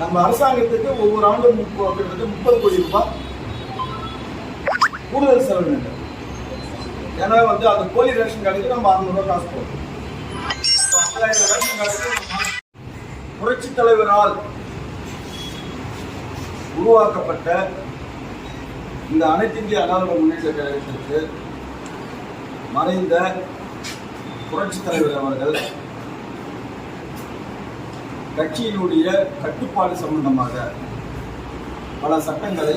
நம்ம அரசாங்கத்துக்கு ஒவ்வொரு ஆண்டும் கிட்டத்தட்ட 30 கோடி ரூபாய் கூடுதல் செலவு. ஏன்னா அந்த கோழி ரேஷன் கார்டுக்கு நம்ம 600 ரூபாய் காசு போடுறோம். 5000 ரேஷன் கார்டுக்கு புரட்சி தலைவரால் உருவாக்கப்பட்ட இந்த அனைத்து இந்திய அண்ணா திராவிட முன்னேற்ற கழகத்திற்கு மறைந்த புரட்சி தலைவர் அவர்கள் கட்சியினுடைய கட்டுப்பாடு சம்பந்தமாக பல சட்டங்களை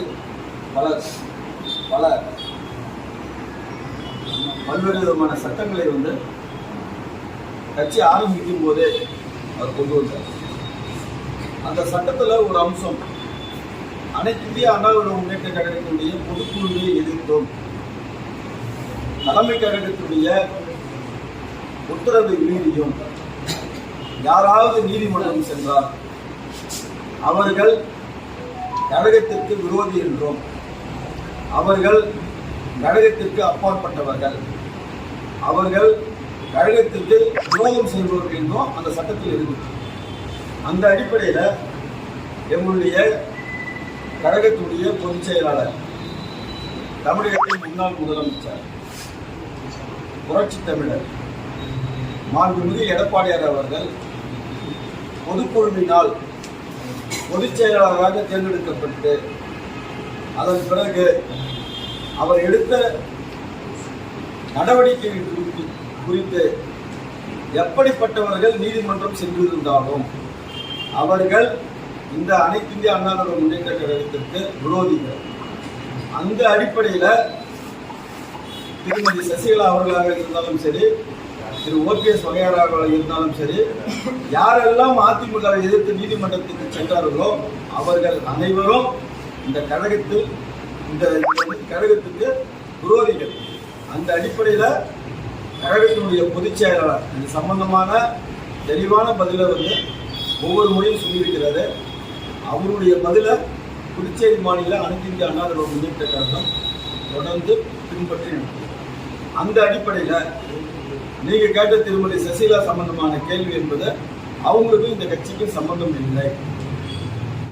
பல்வேறு விதமான சட்டங்களை கட்சி ஆரம்பிக்கும் போதே அவர் கொண்டு வந்தார். அந்த சட்டத்தில் ஒரு அம்சம், அனைத்து இந்திய அண்ணா திராவிட முன்னேற்ற கழகத்தினுடைய பொதுக்குழுவை எதிர்த்தோம், தலைமை கழகத்தினுடைய உத்தரவை மீறியும் யாராவது நீதிமன்றம் சென்றார் அவர்கள் கழகத்திற்கு விரோதி என்றும் அவர்கள் கழகத்திற்கு அப்பாற்பட்டவர்கள், அவர்கள் கழகத்திற்கு விரோதம் செய்பவர்கள் என்றும் அந்த சட்டத்தில் இருக்கு. அந்த அடிப்படையில் எங்களுடைய கழகத்துடைய பொதுச் செயலாளர், தமிழகத்தின் முன்னாள் முதலமைச்சர், புரட்சி தமிழர் மாண்புமிகு எடப்பாடியார் அவர்கள் பொதுக்குழுவினால் பொதுச் செயலாளராக தேர்ந்தெடுக்கப்பட்டு அதன் பிறகு அவர் எடுத்த நடவடிக்கைகள் குறித்து எப்படிப்பட்டவர்கள் நீதிமன்றம் சென்றிருந்தாலும் அவர்கள் இந்த அனைத்து இந்திய அண்ணா திராவிட முன்னேற்ற கழகத்திற்கு விரோதிகள். அந்த அடிப்படையில் திருமதி சசிகலா அவர்களாக இருந்தாலும் சரி, திரு OPS வகையாராக இருந்தாலும் சரி, யாரெல்லாம் அதிமுகவை எதிர்த்து நீதிமன்றத்துக்கு சென்றார்களோ அவர்கள் அனைவரும் இந்த கழகத்துக்கு விரோதிகள். அந்த அடிப்படையில் கழகத்தினுடைய பொதுச் செயலாளர் இது சம்பந்தமான தெளிவான பதிலை ஒவ்வொரு முறையும் சொல்லியிருக்கிறாரு. அவருடைய பதிலை புதுச்சேரி மாநில அனைத்து இந்திய அண்ணா திராவிட முன்னேற்ற கழகம் தொடர்ந்து பின்பற்றி நடத்தும். அந்த அடிப்படையில் நீங்கள் கேட்ட திருமதி சசிகலா சம்பந்தமான கேள்வி என்பது அவங்களுக்கும் இந்த கட்சிக்கும் சம்பந்தம் இல்லை.